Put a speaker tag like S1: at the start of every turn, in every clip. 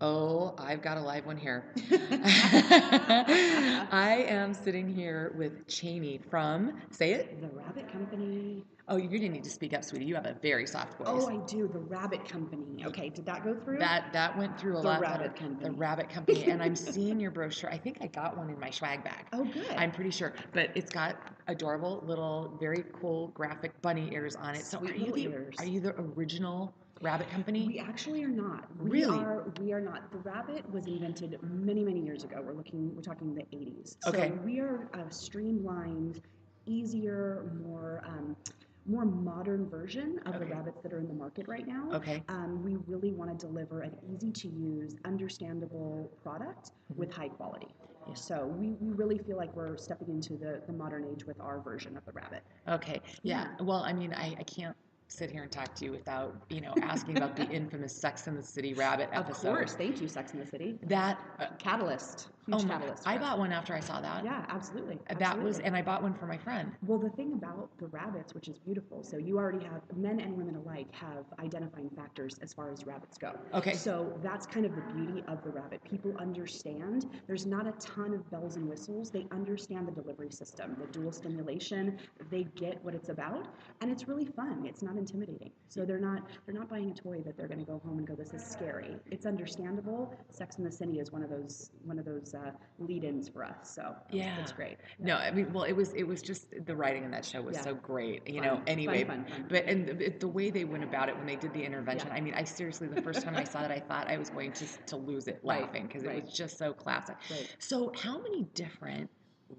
S1: Oh, I've got a live one here. I am sitting here with Chaney from, say it.
S2: The Rabbit Company.
S1: Oh, you're going to need to speak up, sweetie. You have a very soft voice.
S2: Oh, I do. The Rabbit Company. Okay, did that go through?
S1: That went through a
S2: The
S1: lot better.
S2: Rabbit Company.
S1: The Rabbit Company. And I'm seeing your brochure. I think I got one in my swag bag.
S2: Oh, good.
S1: I'm pretty sure. But it's got adorable little, very cool graphic bunny ears on it.
S2: Sweet little ears.
S1: Are you the original Rabbit Company?
S2: We actually are not.
S1: Really?
S2: We are not. The rabbit was invented many, many years ago. We're talking the 80s.
S1: Okay.
S2: So we are a streamlined, easier, more modern version of the rabbits that are in the market right now.
S1: Okay.
S2: We really want to deliver an easy to use, understandable product with high quality.
S1: Yeah.
S2: So we really feel like we're stepping into the modern age with our version of the rabbit.
S1: Okay. Yeah. Well, I mean, I can't sit here and talk to you without, asking about the infamous Sex and the City rabbit episode.
S2: Of course. Thank you, Sex and the City.
S1: That
S2: catalyst. Huge catalyst.
S1: I bought one after I saw that.
S2: Yeah, absolutely.
S1: That was, and I bought one for my friend.
S2: Well, the thing about the rabbits, which is beautiful, so you already have, men and women alike have identifying factors as far as rabbits go.
S1: Okay.
S2: So that's kind of the beauty of the rabbit. People understand. There's not a ton of bells and whistles. They understand the delivery system, the dual stimulation. They get what it's about, and it's really fun. It's not intimidating. So they're not buying a toy that they're going to go home and go, this is scary. It's understandable. Sex and the City is one of those lead-ins for us. So
S1: yeah,
S2: it's great.
S1: No, I mean, well, it was just the writing in that show was so great, Anyway,
S2: fun.
S1: But the way they went about it when they did the intervention, I mean, I seriously, the first time I saw that, I thought I was going to lose it laughing because it was just so classic.
S2: Right.
S1: So, how many different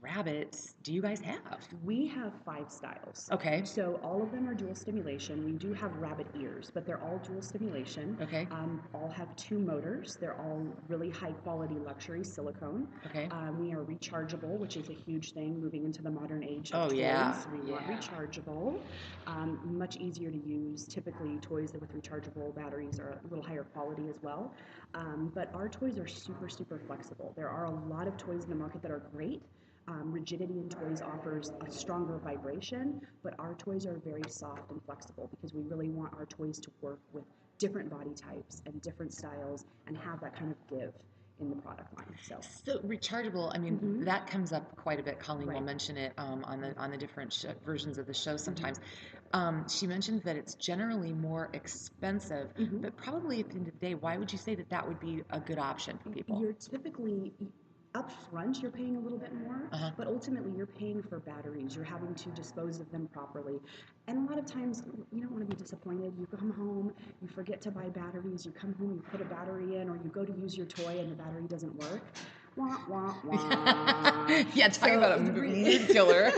S1: rabbits do you guys have?
S2: We have 5 styles.
S1: Okay.
S2: So all of them are dual stimulation. We do have rabbit ears, but they're all dual stimulation.
S1: Okay.
S2: All have 2 motors. They're all really high quality luxury silicone.
S1: Okay.
S2: We are rechargeable, which is a huge thing moving into the modern age
S1: of
S2: toys.
S1: Yeah.
S2: We want rechargeable. Much easier to use. Typically, toys with rechargeable batteries are a little higher quality as well. But our toys are super, super flexible. There are a lot of toys in the market that are great. Rigidity in toys offers a stronger vibration, but our toys are very soft and flexible because we really want our toys to work with different body types and different styles and have that kind of give in the product line.
S1: So rechargeable, I mean, that comes up quite a bit. Colleen will mention it on the different versions of the show sometimes. She mentioned that it's generally more expensive, but probably at the end of the day, why would you say that would be a good option for people?
S2: You're typically up front, you're paying a little bit more, but ultimately you're paying for batteries. You're having to dispose of them properly. And a lot of times you don't want to be disappointed. You come home, you forget to buy batteries, you come home, you put a battery in, or you go to use your toy and the battery doesn't work. Wah, wah, wah.
S1: Yeah, talking about a mood killer.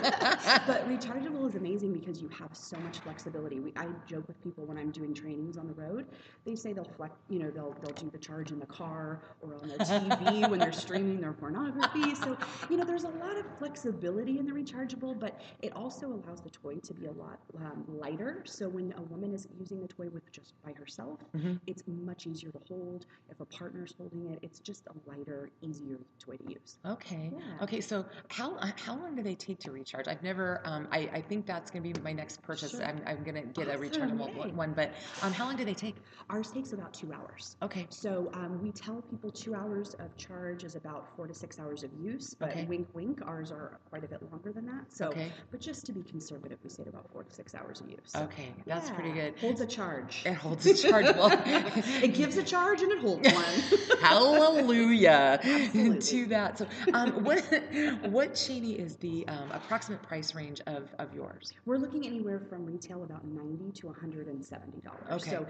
S2: But rechargeable is amazing because you have so much flexibility. I joke with people when I'm doing trainings on the road. They say they'll do the charge in the car or on their TV when they're streaming their pornography. So, there's a lot of flexibility in the rechargeable, but it also allows the toy to be a lot lighter. So when a woman is using the toy with just by herself, it's much easier to hold. If a partner's holding it, it's just a lighter, easier toy to use.
S1: Okay.
S2: Yeah.
S1: Okay. So how long do they take to recharge? I've never. I think that's going to be my next purchase.
S2: Sure.
S1: I'm going to get a rechargeable one. But how long do they take?
S2: Ours takes about 2 hours.
S1: Okay.
S2: So we tell people 2 hours of charge is about 4 to 6 hours of use. But wink, wink. Ours are quite a bit longer than that. So, but just to be conservative, we say about 4 to 6 hours of use. So,
S1: okay, that's pretty good.
S2: Holds a charge.
S1: It holds a charge. Well,
S2: it gives a charge and it holds one.
S1: Hallelujah.
S2: Absolutely.
S1: To that. So, what Chaney is the approximate price range of yours?
S2: We're looking anywhere from retail about $90 to $170.
S1: Okay.
S2: So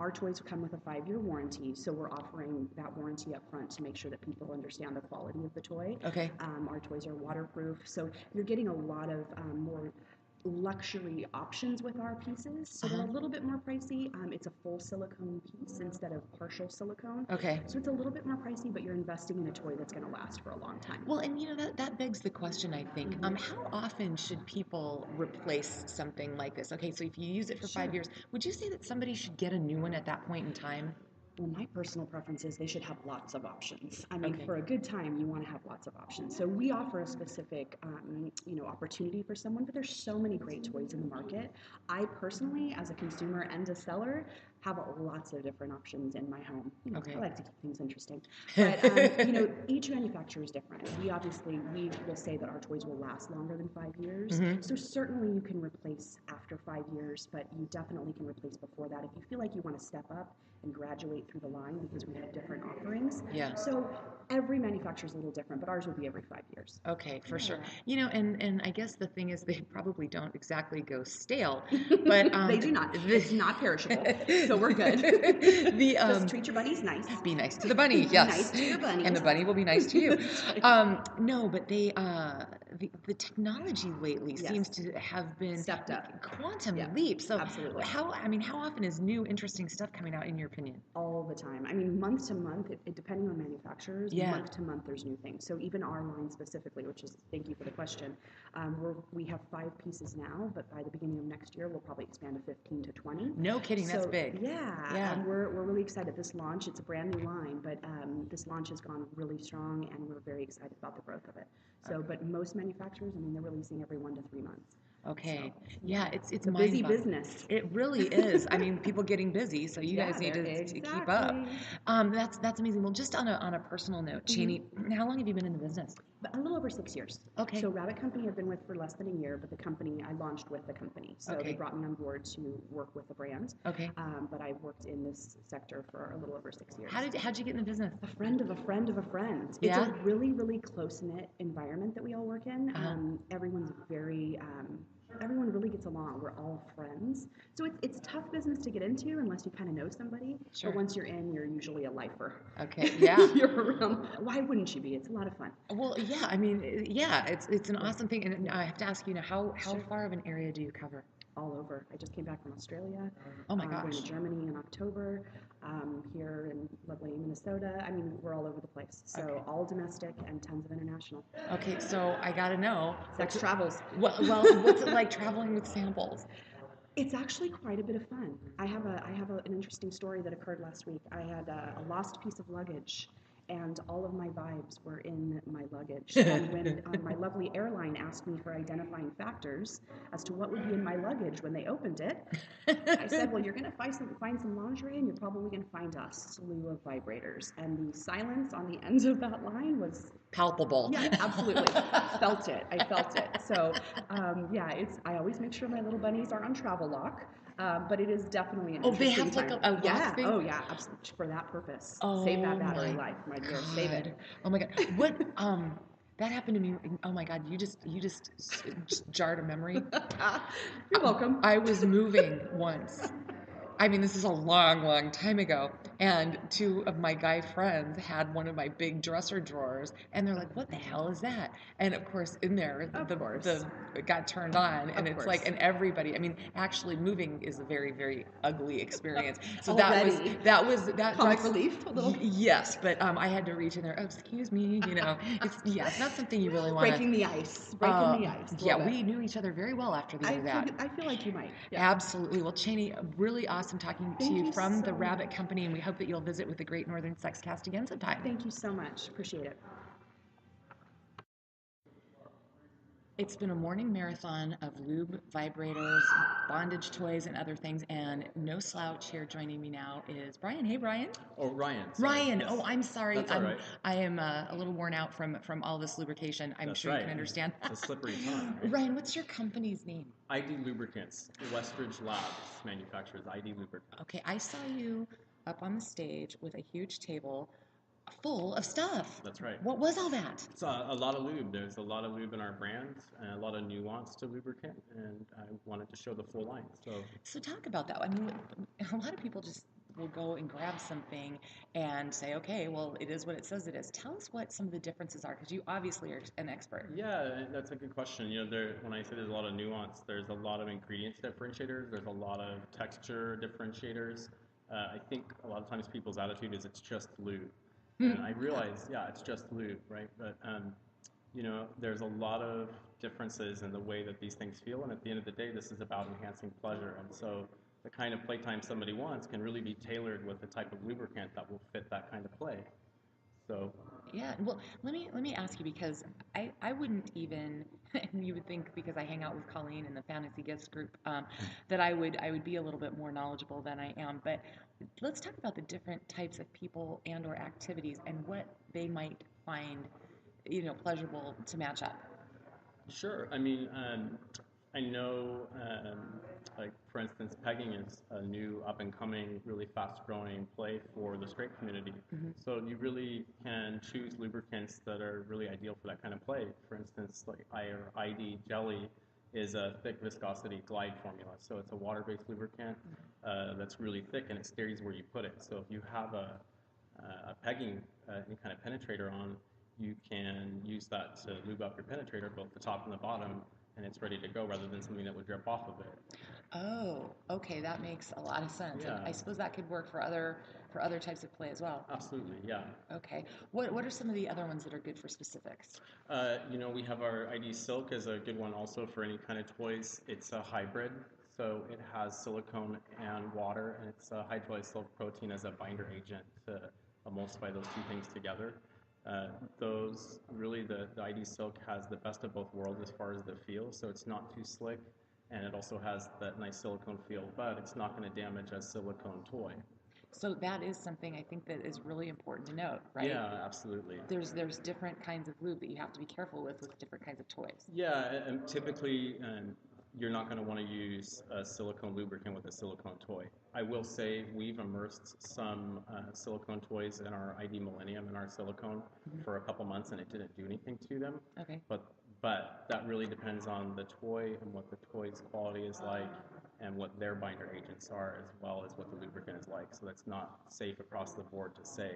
S2: our toys come with a 5-year warranty, so we're offering that warranty up front to make sure that people understand the quality of the toy.
S1: Okay.
S2: Our toys are waterproof, so you're getting a lot of more luxury options with our pieces, so they're a little bit more pricey. It's a full silicone piece instead of partial silicone.
S1: Okay.
S2: So it's a little bit more pricey, but you're investing in a toy that's going to last for a long time.
S1: Well, and that begs the question, I think. How often should people replace something like this? Okay, so if you use it for 5 years, would you say that somebody should get a new one at that point in time?
S2: Well, my personal preference is they should have lots of options. I mean, for a good time, you want to have lots of options. So we offer a specific, opportunity for someone, but there's so many great toys in the market. I personally, as a consumer and a seller, have lots of different options in my home.
S1: Okay.
S2: I like to keep things interesting. But, each manufacturer is different. We will say that our toys will last longer than 5 years. So certainly you can replace after 5 years, but you definitely can replace before that if you feel like you want to step up and graduate through the line, because we have different offerings.
S1: Yeah.
S2: So every manufacturer is a little different, but ours will be every 5 years.
S1: Okay, for sure. And I guess the thing is they probably don't exactly go stale, but
S2: they do not. It's not perishable, so we're good. Just treat your bunnies nice.
S1: Be nice to the bunny, yes.
S2: Be nice to your bunnies.
S1: And the bunny will be nice to you.
S2: Right.
S1: No, but the technology lately seems to have been
S2: stepped up,
S1: quantum leap. So
S2: absolutely.
S1: How often is new interesting stuff coming out in your opinion?
S2: All the time. I mean, month to month, depending on manufacturers, month to month there's new things. So even our line specifically, which is, thank you for the question, we have 5 pieces now, but by the beginning of next year we'll probably expand to 15 to 20.
S1: No kidding, that's big.
S2: Yeah. And we're really excited. This launch, it's a brand new line, but this launch has gone really strong, and we're very excited about the growth of it. So, but most manufacturers, I mean, they're releasing every 1 to 3 months.
S1: Okay. So, yeah, it's
S2: a busy business.
S1: It really is. I mean, people getting busy, so you guys need to keep up. That's amazing. Well, just on a personal note, Chaney, how long have you been in the business?
S2: A little over 6 years.
S1: Okay.
S2: So Rabbit Company I've been with for less than a year, but the company I launched with the company. So they brought me on board to work with the brand.
S1: Okay.
S2: But I worked in this sector for a little over 6 years.
S1: How'd you get in the business?
S2: A friend of a friend of a friend.
S1: Yeah?
S2: It's a really, really close-knit environment that we all work in. Everyone's very everyone really gets along. We're all friends. So it's tough business to get into unless you kind of know somebody.
S1: Sure.
S2: But once you're in, you're usually a lifer.
S1: Okay, yeah.
S2: You're around. Why wouldn't you be? It's a lot of fun.
S1: Well, yeah, I mean, yeah, it's an awesome thing. And I have to ask you now, how far of an area do you cover?
S2: All over. I just came back from Australia.
S1: Oh my gosh.
S2: Going to Germany in October. Here in lovely Minnesota. I mean, we're all over the place. So all domestic and tons of international.
S1: Okay, so I got to know.
S2: Sex travels.
S1: Well, what's it like traveling with samples?
S2: It's actually quite a bit of fun. I have an interesting story that occurred last week. I had a lost piece of luggage, and all of my vibes were in my luggage. And when my lovely airline asked me for identifying factors as to what would be in my luggage when they opened it, I said, well, you're going to find some lingerie, and you're probably going to find a slew of vibrators. And the silence on the ends of that line was
S1: palpable.
S2: Yeah, absolutely. I felt it. So, I always make sure my little bunnies are on travel lock. But it is definitely an interesting
S1: they have
S2: time.
S1: like a lock thing?
S2: Oh, yeah, absolutely. For that purpose. Save that battery life, my dear. Save it.
S1: Oh my God. What, that happened to me. Oh my God. You just jarred a memory.
S2: You're welcome.
S1: I was moving once. I mean, this is a long, long time ago. And 2 of my guy friends had one of my big dresser drawers, and they're like, "What the hell is that?" And of course, in there, it got turned on, and it's like, and everybody. I mean, actually, moving is a very, very ugly experience. So that was
S2: comic relief a little.
S1: Yes, but I had to reach in there. Oh, excuse me, it's not something you really want.
S2: Breaking the ice.
S1: Yeah, we knew each other very well after the end of that.
S2: I feel like you might. Yeah.
S1: Absolutely. Well, Chaney, really awesome talking to you from the Rabbit Company, and we hope that you'll visit with the Great Northern Sex Cast again sometime.
S2: Thank you so much. Appreciate it.
S1: It's been a morning marathon of lube, vibrators, bondage toys, and other things, and no slouch here. Joining me now is Brian. Hey, Brian.
S3: Oh, Ryan.
S1: Ryan. Yes. Oh, I'm sorry.
S3: That's all right.
S1: I am a little worn out from all this lubrication. I'm sure you can understand.
S3: It's a slippery tongue. Right?
S1: Ryan, what's your company's name?
S3: ID Lubricants. Westridge Labs manufactures ID Lubricants.
S1: Okay, I saw you up on the stage with a huge table full of stuff.
S3: That's right.
S1: What was all that?
S3: It's a lot of lube. There's a lot of lube in our brand and a lot of nuance to lubricant, and I wanted to show the full line. So talk
S1: about that. I mean, a lot of people just will go and grab something and say, okay, well, it is what it says it is. Tell us what some of the differences are, because you obviously are an expert.
S3: Yeah, that's a good question. When I say there's a lot of nuance, there's a lot of ingredients differentiators. There's a lot of texture differentiators. I think a lot of times people's attitude is it's just lube. And I realize, it's just lube, right? But, there's a lot of differences in the way that these things feel. And at the end of the day, this is about enhancing pleasure. And so the kind of playtime somebody wants can really be tailored with the type of lubricant that will fit that kind of play. So
S1: Yeah. Well, let me ask you because I wouldn't even you would think because I hang out with Colleen in the Fantasy Gifts group that I would be a little bit more knowledgeable than I am. But let's talk about the different types of people and or activities and what they might find, pleasurable to match up.
S3: Sure. I mean, I know, like for instance, pegging is a new up and coming, really fast growing play for the straight community. So you really can choose lubricants that are really ideal for that kind of play. For instance, like ID Jelly is a thick viscosity glide formula. So it's a water-based lubricant that's really thick and it stays where you put it. So if you have a pegging, any kind of penetrator on, you can use that to lube up your penetrator, both the top and the bottom, and it's ready to go rather than something that would drip off of it.
S1: Oh, okay, that makes a lot of sense. And
S3: Yeah,
S1: I suppose that could work for other types of play as well.
S3: absolutely, yeah.
S1: Okay. What are some of the other ones that are good for specifics?
S3: We have our ID Silk as a good one also for any kind of toys. It's a hybrid, so it has silicone and water, and it's a hydrolyzed silk protein as a binder agent to emulsify those two things together. Those really the ID Silk has the best of both worlds as far as the feel, so it's not too slick, and it also has that nice silicone feel, but it's not going to damage a silicone toy.
S1: So that is something I think that is really important to note, right?
S3: Yeah, absolutely.
S1: There's different kinds of lube that you have to be careful with different kinds of toys.
S3: Yeah, and typically you're not going to want to use a silicone lubricant with a silicone toy. I will say we've immersed some silicone toys in our ID Millennium in our silicone for a couple months and it didn't do anything to them.
S1: Okay.
S3: But that really depends on the toy and what the toy's quality is like and what their binder agents are as well as what the lubricant is like. So that's not safe across the board to say.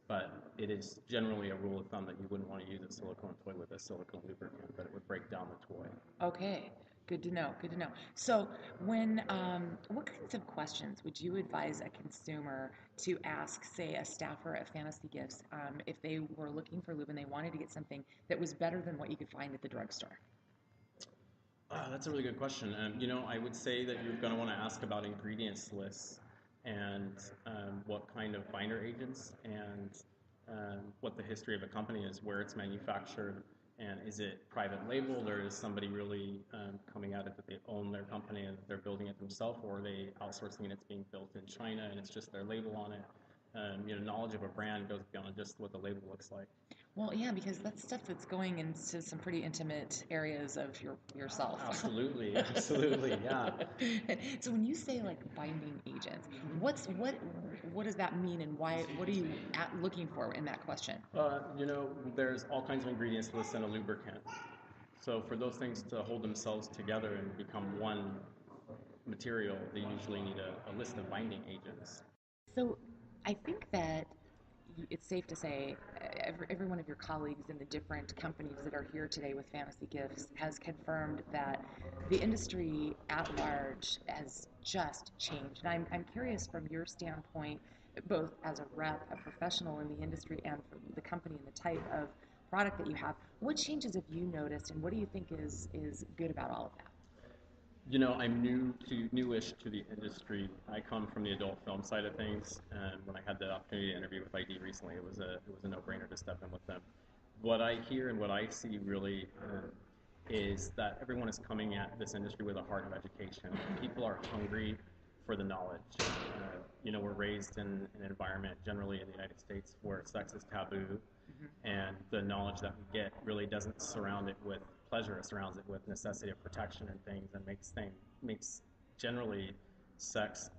S3: But it is generally a rule of thumb that you wouldn't want to use a silicone toy with a silicone lubricant, that it would break down the toy.
S1: Okay. Good to know. Good to know. So, what kinds of questions would you advise a consumer to ask, say, a staffer at Fantasy Gifts, if they were looking for lube and they wanted to get something that was better than what you could find at the drugstore?
S3: That's a really good question. I would say that you're going to want to ask about ingredients lists and what kind of binder agents and what the history of a company is, where it's manufactured, and is it private labeled, or is somebody really coming at it that they own their company and they're building it themselves, or are they outsourcing and it's being built in China and it's just their label on it? Knowledge of a brand goes beyond just what the label looks like.
S1: Well, yeah, because that's stuff that's going into some pretty intimate areas of yourself.
S3: Absolutely, absolutely, yeah.
S1: So when you say like binding agents, what does that mean, and why? What are you looking for in that question?
S3: There's all kinds of ingredients listed in a lubricant. So for those things to hold themselves together and become one material, they usually need a list of binding agents.
S1: So I think that it's safe to say every one of your colleagues in the different companies that are here today with Fantasy Gifts has confirmed that the industry at large has just changed. And I'm curious from your standpoint, both as a rep, a professional in the industry, and for the company and the type of product that you have, what changes have you noticed, and what do you think is good about all of that?
S3: I'm newish to the industry. I come from the adult film side of things, and when I had the opportunity to interview with ID recently, it was a no-brainer to step in with them. What I hear and what I see really is that everyone is coming at this industry with a heart of education. People are hungry for the knowledge. We're raised in an environment, generally in the United States, where sex is taboo, and the knowledge that we get really doesn't surround it with pleasure. It surrounds it with necessity of protection and things, and makes generally sex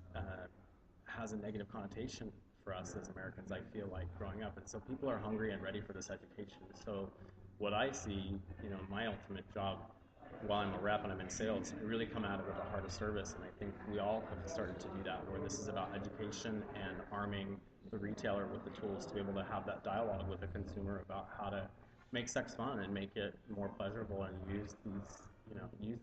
S3: has a negative connotation for us as Americans, I feel like, growing up. And so people are hungry and ready for this education. So what I see, my ultimate job while I'm a rep and I'm in sales, I really come at it with a heart of service. And I think we all have started to do that, where this is about education and arming the retailer with the tools to be able to have that dialogue with the consumer about how to make sex fun and make it more pleasurable and use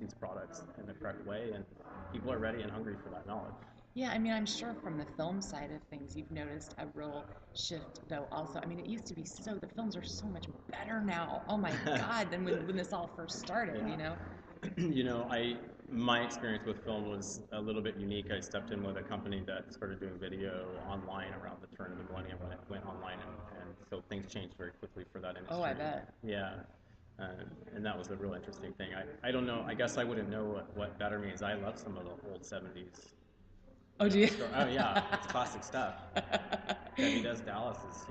S3: these products in the correct way. And people are ready and hungry for that knowledge.
S1: Yeah, I mean, I'm sure from the film side of things, you've noticed a real shift, though, also. I mean, it used to be the films are so much better now, oh my God, than when this all first started,
S3: My experience with film was a little bit unique. I stepped in with a company that started doing video online around the turn of the millennium when it went online, and so things changed very quickly for that industry.
S1: Oh, I bet.
S3: Yeah. And that was a real interesting thing. I don't know. I guess I wouldn't know what better means. I love some of the old 70s.
S1: Oh, do you?
S3: Oh, yeah. It's classic stuff. Debbie Does Dallas is,